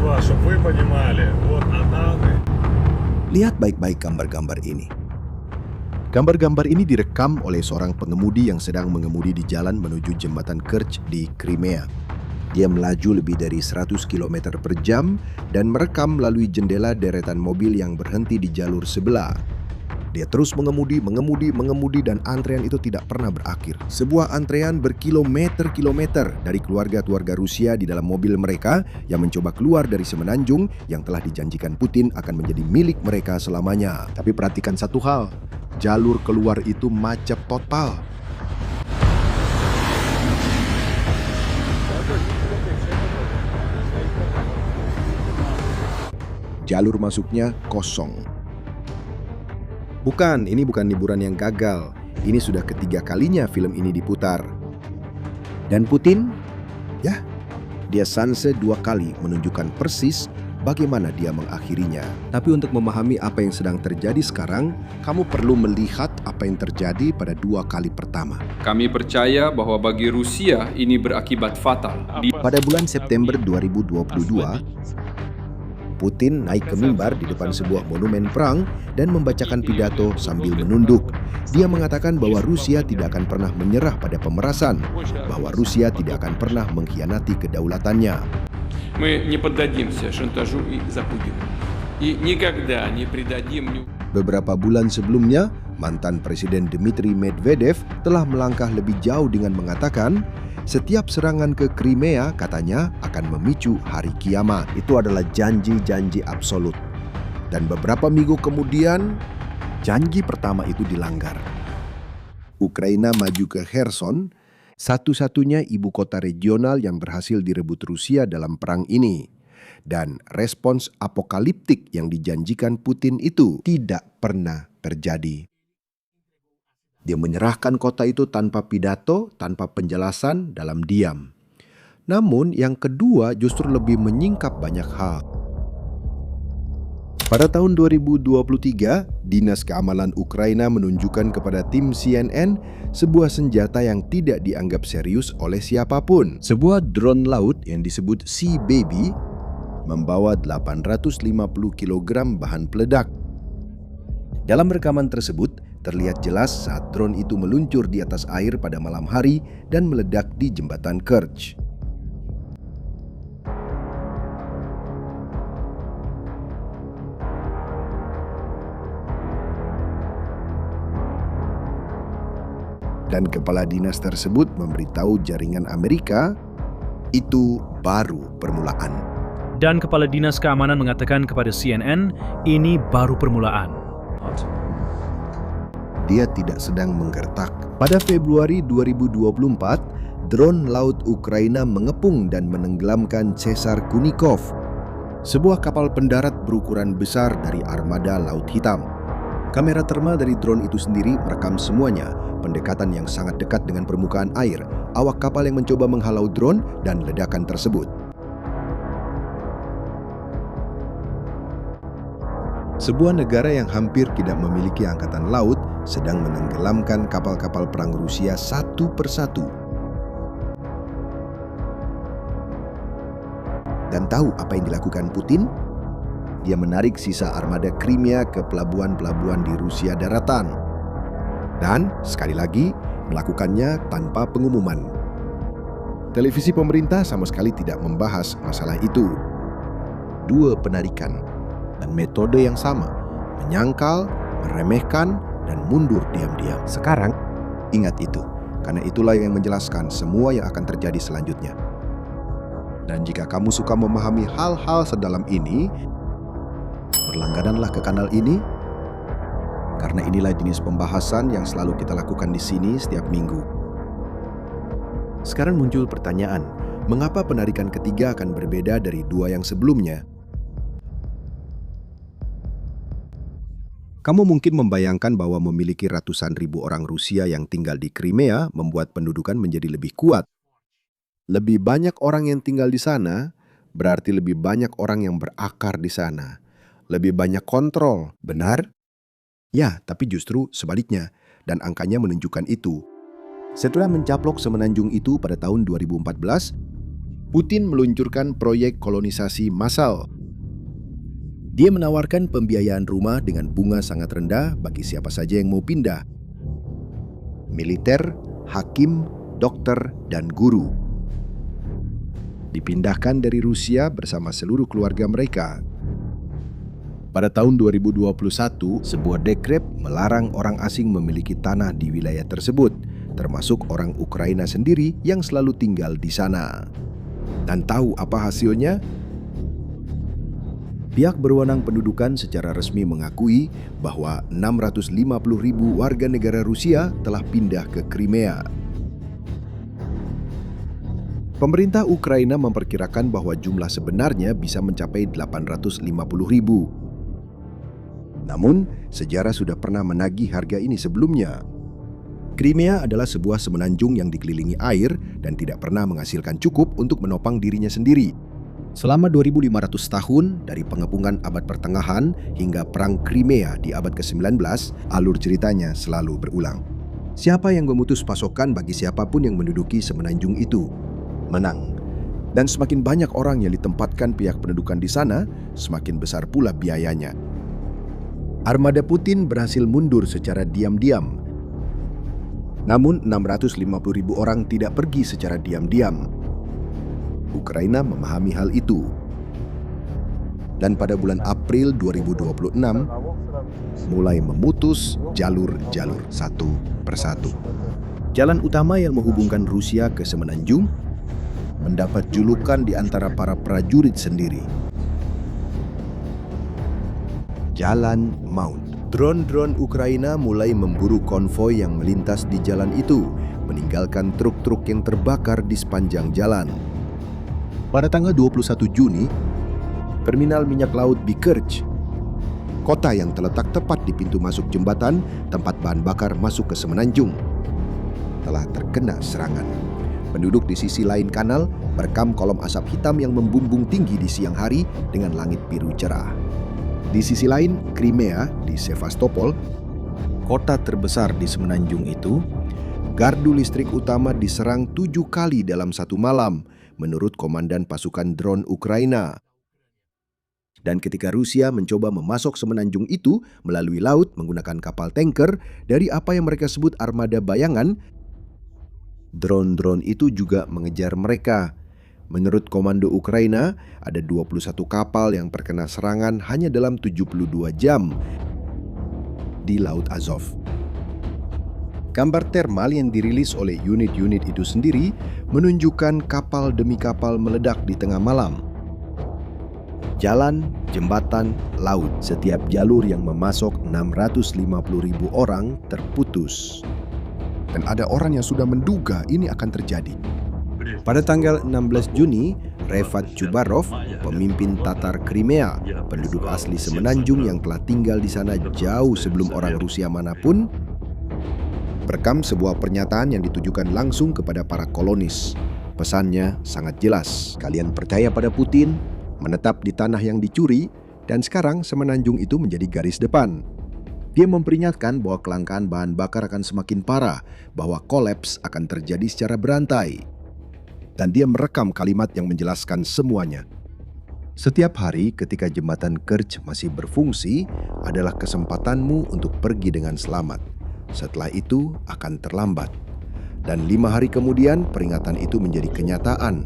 Москва, чтобы вы понимали, вот Ананы. Lihat baik-baik gambar-gambar ini. Gambar-gambar ini direkam oleh seorang pengemudi yang sedang mengemudi di jalan menuju jembatan Kerch di Crimea. Dia melaju lebih dari 100 km per jam dan merekam melalui jendela deretan mobil yang berhenti di jalur sebelah. Dia terus mengemudi dan antrean itu tidak pernah berakhir. Sebuah antrean berkilometer-kilometer dari keluarga-keluarga Rusia di dalam mobil mereka yang mencoba keluar dari semenanjung yang telah dijanjikan Putin akan menjadi milik mereka selamanya. Tapi perhatikan satu hal, jalur keluar itu macet total. Jalur masuknya kosong. Bukan, ini bukan liburan yang gagal. Ini sudah ketiga kalinya film ini diputar. Dan Putin? Ya, dia sanse 2 kali menunjukkan persis bagaimana dia mengakhirinya. Tapi untuk memahami apa yang sedang terjadi sekarang, kamu perlu melihat apa yang terjadi pada 2 kali pertama. Kami percaya bahwa bagi Rusia ini berakibat fatal. Pada bulan September 2022, Putin naik ke mimbar di depan sebuah monumen perang dan membacakan pidato sambil menunduk. Dia mengatakan bahwa Rusia tidak akan pernah menyerah pada pemerasan, bahwa Rusia tidak akan pernah mengkhianati kedaulatannya. Мы не поддадимся шантажу и запугиванию. И никогда не предадим. Beberapa bulan sebelumnya, mantan Presiden Dmitry Medvedev telah melangkah lebih jauh dengan mengatakan, setiap serangan ke Crimea, katanya, akan memicu hari kiamat. Itu adalah janji-janji absolut. Dan beberapa minggu kemudian, janji pertama itu dilanggar. Ukraina maju ke Kherson, satu-satunya ibu kota regional yang berhasil direbut Rusia dalam perang ini. Dan respons apokaliptik yang dijanjikan Putin itu tidak pernah terjadi. Dia menyerahkan kota itu tanpa pidato, tanpa penjelasan, dalam diam. Namun yang kedua justru lebih menyingkap banyak hal. Pada tahun 2023, Dinas Keamanan Ukraina menunjukkan kepada tim CNN sebuah senjata yang tidak dianggap serius oleh siapapun. Sebuah drone laut yang disebut Sea Baby membawa 850 kg bahan peledak. Dalam rekaman tersebut, terlihat jelas saat drone itu meluncur di atas air pada malam hari dan meledak di jembatan Kerch. Dan kepala dinas tersebut memberitahu jaringan Amerika, itu baru permulaan. Dan Kepala Dinas Keamanan mengatakan kepada CNN, ini baru permulaan. Dia tidak sedang menggertak. Pada Februari 2024, drone laut Ukraina mengepung dan menenggelamkan Cesar Kunikov, sebuah kapal pendarat berukuran besar dari armada Laut Hitam. Kamera termal dari drone itu sendiri merekam semuanya, pendekatan yang sangat dekat dengan permukaan air, awak kapal yang mencoba menghalau drone, dan ledakan tersebut. Sebuah negara yang hampir tidak memiliki angkatan laut sedang menenggelamkan kapal-kapal perang Rusia satu persatu. Dan tahu apa yang dilakukan Putin? Dia menarik sisa armada Crimea ke pelabuhan-pelabuhan di Rusia daratan. Dan sekali lagi melakukannya tanpa pengumuman. Televisi pemerintah sama sekali tidak membahas masalah itu. 2 penarikan dan metode yang sama, menyangkal, meremehkan, dan mundur diam-diam. Sekarang, ingat itu, karena itulah yang menjelaskan semua yang akan terjadi selanjutnya. Dan jika kamu suka memahami hal-hal sedalam ini, berlanggananlah ke kanal ini, karena inilah jenis pembahasan yang selalu kita lakukan di sini setiap minggu. Sekarang muncul pertanyaan, mengapa penarikan ketiga akan berbeda dari 2 yang sebelumnya? Kamu mungkin membayangkan bahwa memiliki ratusan ribu orang Rusia yang tinggal di Crimea membuat pendudukan menjadi lebih kuat. Lebih banyak orang yang tinggal di sana, berarti lebih banyak orang yang berakar di sana. Lebih banyak kontrol, benar? Ya, tapi justru sebaliknya, dan angkanya menunjukkan itu. Setelah mencaplok semenanjung itu pada tahun 2014, Putin meluncurkan proyek kolonisasi massal. Dia menawarkan pembiayaan rumah dengan bunga sangat rendah bagi siapa saja yang mau pindah. Militer, hakim, dokter, dan guru dipindahkan dari Rusia bersama seluruh keluarga mereka. Pada tahun 2021, sebuah dekret melarang orang asing memiliki tanah di wilayah tersebut, termasuk orang Ukraina sendiri yang selalu tinggal di sana. Dan tahu apa hasilnya? Pihak berwenang pendudukan secara resmi mengakui bahwa 650.000 warga negara Rusia telah pindah ke Crimea. Pemerintah Ukraina memperkirakan bahwa jumlah sebenarnya bisa mencapai 850.000. Namun, sejarah sudah pernah menagih harga ini sebelumnya. Crimea adalah sebuah semenanjung yang dikelilingi air dan tidak pernah menghasilkan cukup untuk menopang dirinya sendiri. Selama 2.500 tahun, dari pengepungan abad pertengahan hingga Perang Crimea di abad ke-19, alur ceritanya selalu berulang. Siapa yang memutus pasokan bagi siapapun yang menduduki semenanjung itu, menang. Dan semakin banyak orang yang ditempatkan pihak pendudukan di sana, semakin besar pula biayanya. Armada Putin berhasil mundur secara diam-diam. Namun 650.000 orang tidak pergi secara diam-diam. Ukraina memahami hal itu. Dan pada bulan April 2026, mulai memutus jalur-jalur satu persatu. Jalan utama yang menghubungkan Rusia ke semenanjung mendapat julukan di antara para prajurit sendiri. Jalan Maut. Drone-drone Ukraina mulai memburu konvoi yang melintas di jalan itu, meninggalkan truk-truk yang terbakar di sepanjang jalan. Pada tanggal 21 Juni, terminal minyak laut di Kerch, kota yang terletak tepat di pintu masuk jembatan tempat bahan bakar masuk ke semenanjung, telah terkena serangan. Penduduk di sisi lain kanal merekam kolom asap hitam yang membumbung tinggi di siang hari dengan langit biru cerah. Di sisi lain, Crimea di Sevastopol, kota terbesar di semenanjung itu, gardu listrik utama diserang 7 kali dalam satu malam, menurut Komandan Pasukan Drone Ukraina. Dan ketika Rusia mencoba memasok semenanjung itu melalui laut menggunakan kapal tanker dari apa yang mereka sebut armada bayangan, drone-drone itu juga mengejar mereka. Menurut Komando Ukraina, ada 21 kapal yang terkena serangan hanya dalam 72 jam di Laut Azov. Gambar termal yang dirilis oleh unit-unit itu sendiri menunjukkan kapal demi kapal meledak di tengah malam. Jalan, jembatan, laut, setiap jalur yang memasok 650.000 orang terputus. Dan ada orang yang sudah menduga ini akan terjadi. Pada tanggal 16 Juni, Refat Chubarov, pemimpin Tatar Crimea, penduduk asli semenanjung yang telah tinggal di sana jauh sebelum orang Rusia manapun, merekam sebuah pernyataan yang ditujukan langsung kepada para kolonis. Pesannya sangat jelas, kalian percaya pada Putin, menetap di tanah yang dicuri, dan sekarang semenanjung itu menjadi garis depan. Dia memperingatkan bahwa kelangkaan bahan bakar akan semakin parah, bahwa kolaps akan terjadi secara berantai. Dan dia merekam kalimat yang menjelaskan semuanya. Setiap hari ketika jembatan Kerch masih berfungsi adalah kesempatanmu untuk pergi dengan selamat. Setelah itu akan terlambat. Dan 5 hari kemudian peringatan itu menjadi kenyataan.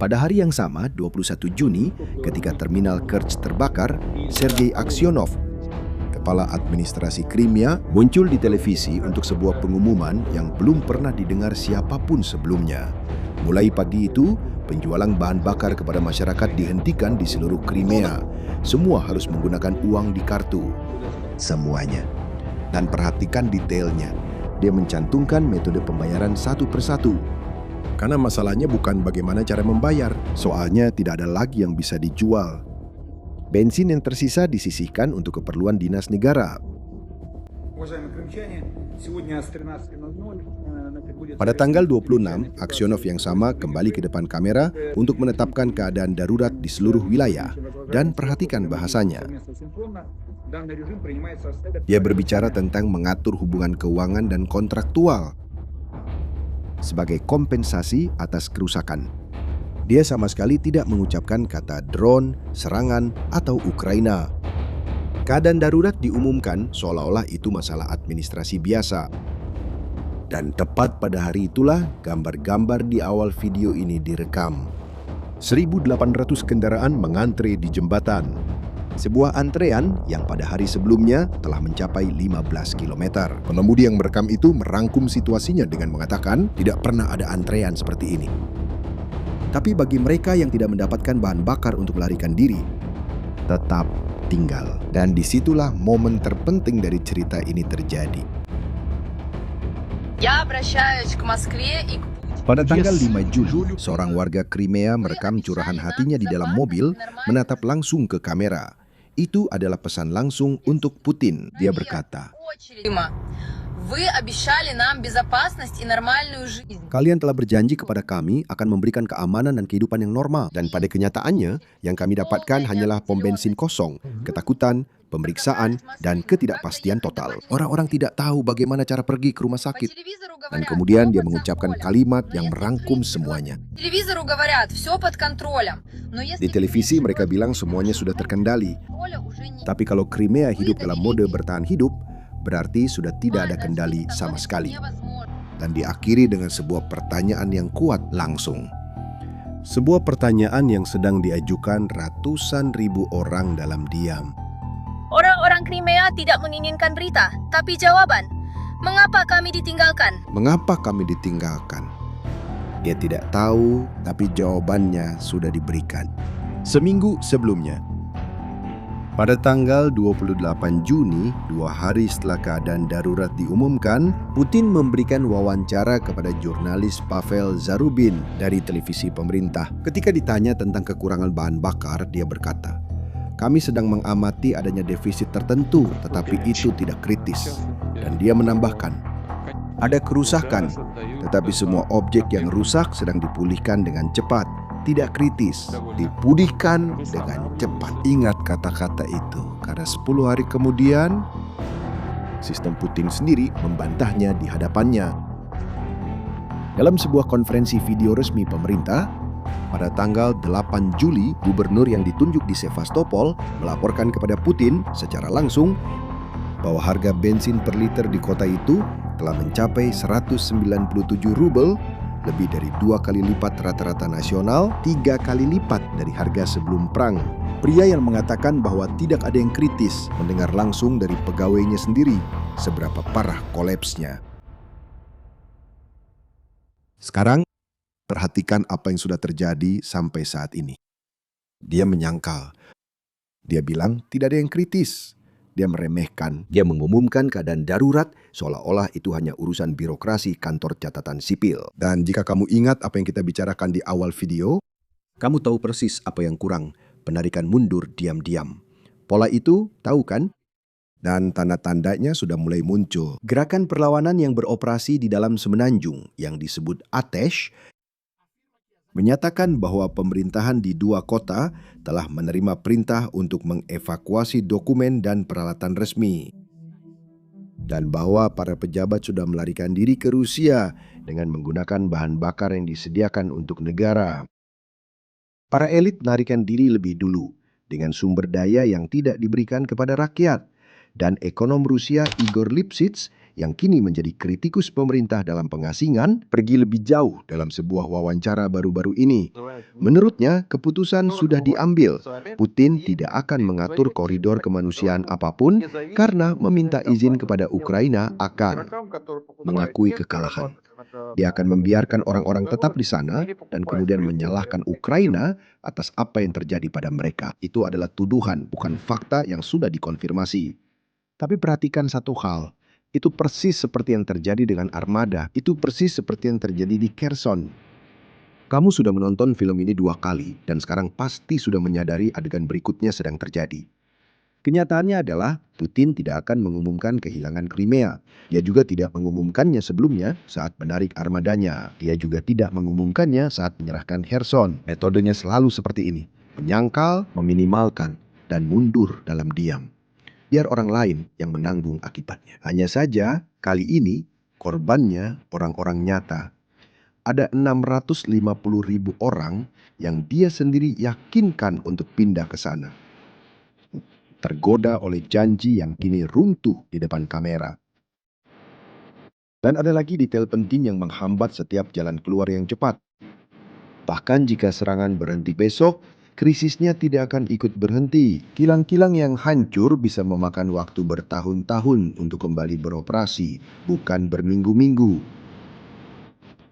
Pada hari yang sama, 21 Juni, ketika terminal Kerch terbakar, Sergei Aksyonov, kepala administrasi Crimea, muncul di televisi untuk sebuah pengumuman yang belum pernah didengar siapapun sebelumnya. Mulai pagi itu, penjualan bahan bakar kepada masyarakat dihentikan di seluruh Crimea. Semua harus menggunakan uang di kartu. Semuanya. Dan perhatikan detailnya. Dia mencantumkan metode pembayaran satu persatu. Karena masalahnya bukan bagaimana cara membayar, soalnya tidak ada lagi yang bisa dijual. Bensin yang tersisa disisihkan untuk keperluan dinas negara. Pada tanggal 26, Aksyonov yang sama kembali ke depan kamera untuk menetapkan keadaan darurat di seluruh wilayah. Dan perhatikan bahasanya. Dia berbicara tentang mengatur hubungan keuangan dan kontraktual sebagai kompensasi atas kerusakan. Dia sama sekali tidak mengucapkan kata drone, serangan, atau Ukraina. Keadaan darurat diumumkan seolah-olah itu masalah administrasi biasa. Dan tepat pada hari itulah gambar-gambar di awal video ini direkam. 1.800 kendaraan mengantre di jembatan. Sebuah antrean yang pada hari sebelumnya telah mencapai 15 km. Pengemudi yang merekam itu merangkum situasinya dengan mengatakan tidak pernah ada antrean seperti ini. Tapi bagi mereka yang tidak mendapatkan bahan bakar untuk melarikan diri, tetap tinggal. Dan disitulah momen terpenting dari cerita ini terjadi. Я обращаюсь к Москве и к Pada tanggal 5 Juli, seorang warga Crimea merekam curahan hatinya di dalam mobil, menatap langsung ke kamera. Itu adalah pesan langsung untuk Putin. Dia berkata, Вы обещали нам безопасность и нормальную жизнь. Kalian telah berjanji kepada kami akan memberikan keamanan dan kehidupan yang normal. Dan pada kenyataannya, yang kami dapatkan hanyalah pom bensin kosong, ketakutan, pemeriksaan, dan ketidakpastian total. Orang-orang tidak tahu bagaimana cara pergi ke rumah sakit. Dan kemudian dia mengucapkan kalimat yang merangkum semuanya. Телевизору говорят, все под контролем. Но если Di televisi mereka bilang semuanya sudah terkendali. контроля уже нет. Tapi kalau Crimea hidup dalam mode bertahan hidup, berarti sudah tidak ada kendali sama sekali. Dan diakhiri dengan sebuah pertanyaan yang kuat langsung. Sebuah pertanyaan yang sedang diajukan ratusan ribu orang dalam diam. Orang-orang Crimea tidak menginginkan berita, tapi jawaban. Mengapa kami ditinggalkan? Mengapa kami ditinggalkan? Dia tidak tahu, tapi jawabannya sudah diberikan. Seminggu sebelumnya, pada tanggal 28 Juni, 2 hari setelah keadaan darurat diumumkan, Putin memberikan wawancara kepada jurnalis Pavel Zarubin dari televisi pemerintah. Ketika ditanya tentang kekurangan bahan bakar, dia berkata, "Kami sedang mengamati adanya defisit tertentu, tetapi itu tidak kritis." Dan dia menambahkan, "Ada kerusakan, tetapi semua objek yang rusak sedang dipulihkan dengan cepat. Tidak kritis, dipulihkan dengan cepat." Ingat kata-kata itu, karena 10 hari kemudian, sistem Putin sendiri membantahnya di hadapannya. Dalam sebuah konferensi video resmi pemerintah, pada tanggal 8 Juli, gubernur yang ditunjuk di Sevastopol melaporkan kepada Putin secara langsung bahwa harga bensin per liter di kota itu telah mencapai 197 rubel, lebih dari 2 kali lipat rata-rata nasional, 3 kali lipat dari harga sebelum perang. Pria yang mengatakan bahwa tidak ada yang kritis mendengar langsung dari pegawainya sendiri seberapa parah kolapsnya. Sekarang, perhatikan apa yang sudah terjadi sampai saat ini. Dia menyangkal. Dia bilang tidak ada yang kritis. Dia meremehkan. Dia mengumumkan keadaan darurat seolah-olah itu hanya urusan birokrasi kantor catatan sipil. Dan jika kamu ingat apa yang kita bicarakan di awal video, kamu tahu persis apa yang kurang. Penarikan mundur diam-diam. Pola itu, tahu kan? Dan tanda-tandanya sudah mulai muncul. Gerakan perlawanan yang beroperasi di dalam semenanjung yang disebut Atesh menyatakan bahwa pemerintahan di 2 kota telah menerima perintah untuk mengevakuasi dokumen dan peralatan resmi. Dan bahwa para pejabat sudah melarikan diri ke Rusia dengan menggunakan bahan bakar yang disediakan untuk negara. Para elit melarikan diri lebih dulu dengan sumber daya yang tidak diberikan kepada rakyat. Dan ekonom Rusia Igor Lipsitz yang kini menjadi kritikus pemerintah dalam pengasingan, pergi lebih jauh dalam sebuah wawancara baru-baru ini. Menurutnya, keputusan sudah diambil. Putin tidak akan mengatur koridor kemanusiaan apapun karena meminta izin kepada Ukraina akan mengakui kekalahan. Dia akan membiarkan orang-orang tetap di sana dan kemudian menyalahkan Ukraina atas apa yang terjadi pada mereka. Itu adalah tuduhan, bukan fakta yang sudah dikonfirmasi. Tapi perhatikan satu hal. Itu persis seperti yang terjadi dengan Armada. Itu persis seperti yang terjadi di Kherson. Kamu sudah menonton film ini 2 kali dan sekarang pasti sudah menyadari adegan berikutnya sedang terjadi. Kenyataannya adalah Putin tidak akan mengumumkan kehilangan Crimea. Dia juga tidak mengumumkannya sebelumnya saat menarik armadanya. Dia juga tidak mengumumkannya saat menyerahkan Kherson. Metodenya selalu seperti ini. Menyangkal, meminimalkan, dan mundur dalam diam. Biar orang lain yang menanggung akibatnya. Hanya saja, kali ini korbannya orang-orang nyata. ada 650.000 orang yang dia sendiri yakinkan untuk pindah ke sana. Tergoda oleh janji yang kini runtuh di depan kamera. Dan ada lagi detail penting yang menghambat setiap jalan keluar yang cepat. Bahkan jika serangan berhenti besok, krisisnya tidak akan ikut berhenti. Kilang-kilang yang hancur bisa memakan waktu bertahun-tahun untuk kembali beroperasi, bukan berminggu-minggu.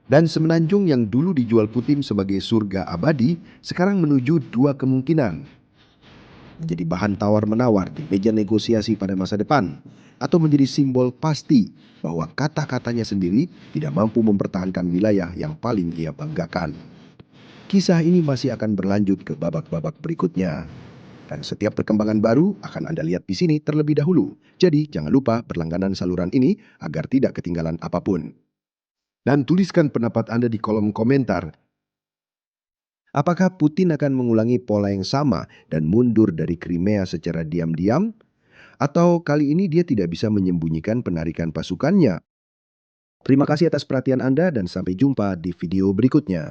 Dan semenanjung yang dulu dijual Putin sebagai surga abadi, sekarang menuju dua kemungkinan. Menjadi bahan tawar-menawar di meja negosiasi pada masa depan, atau menjadi simbol pasti bahwa kata-katanya sendiri tidak mampu mempertahankan wilayah yang paling ia banggakan. Kisah ini masih akan berlanjut ke babak-babak berikutnya. Dan setiap perkembangan baru akan Anda lihat di sini terlebih dahulu. Jadi jangan lupa berlangganan saluran ini agar tidak ketinggalan apapun. Dan tuliskan pendapat Anda di kolom komentar. Apakah Putin akan mengulangi pola yang sama dan mundur dari Crimea secara diam-diam? Atau kali ini dia tidak bisa menyembunyikan penarikan pasukannya? Terima kasih atas perhatian Anda dan sampai jumpa di video berikutnya.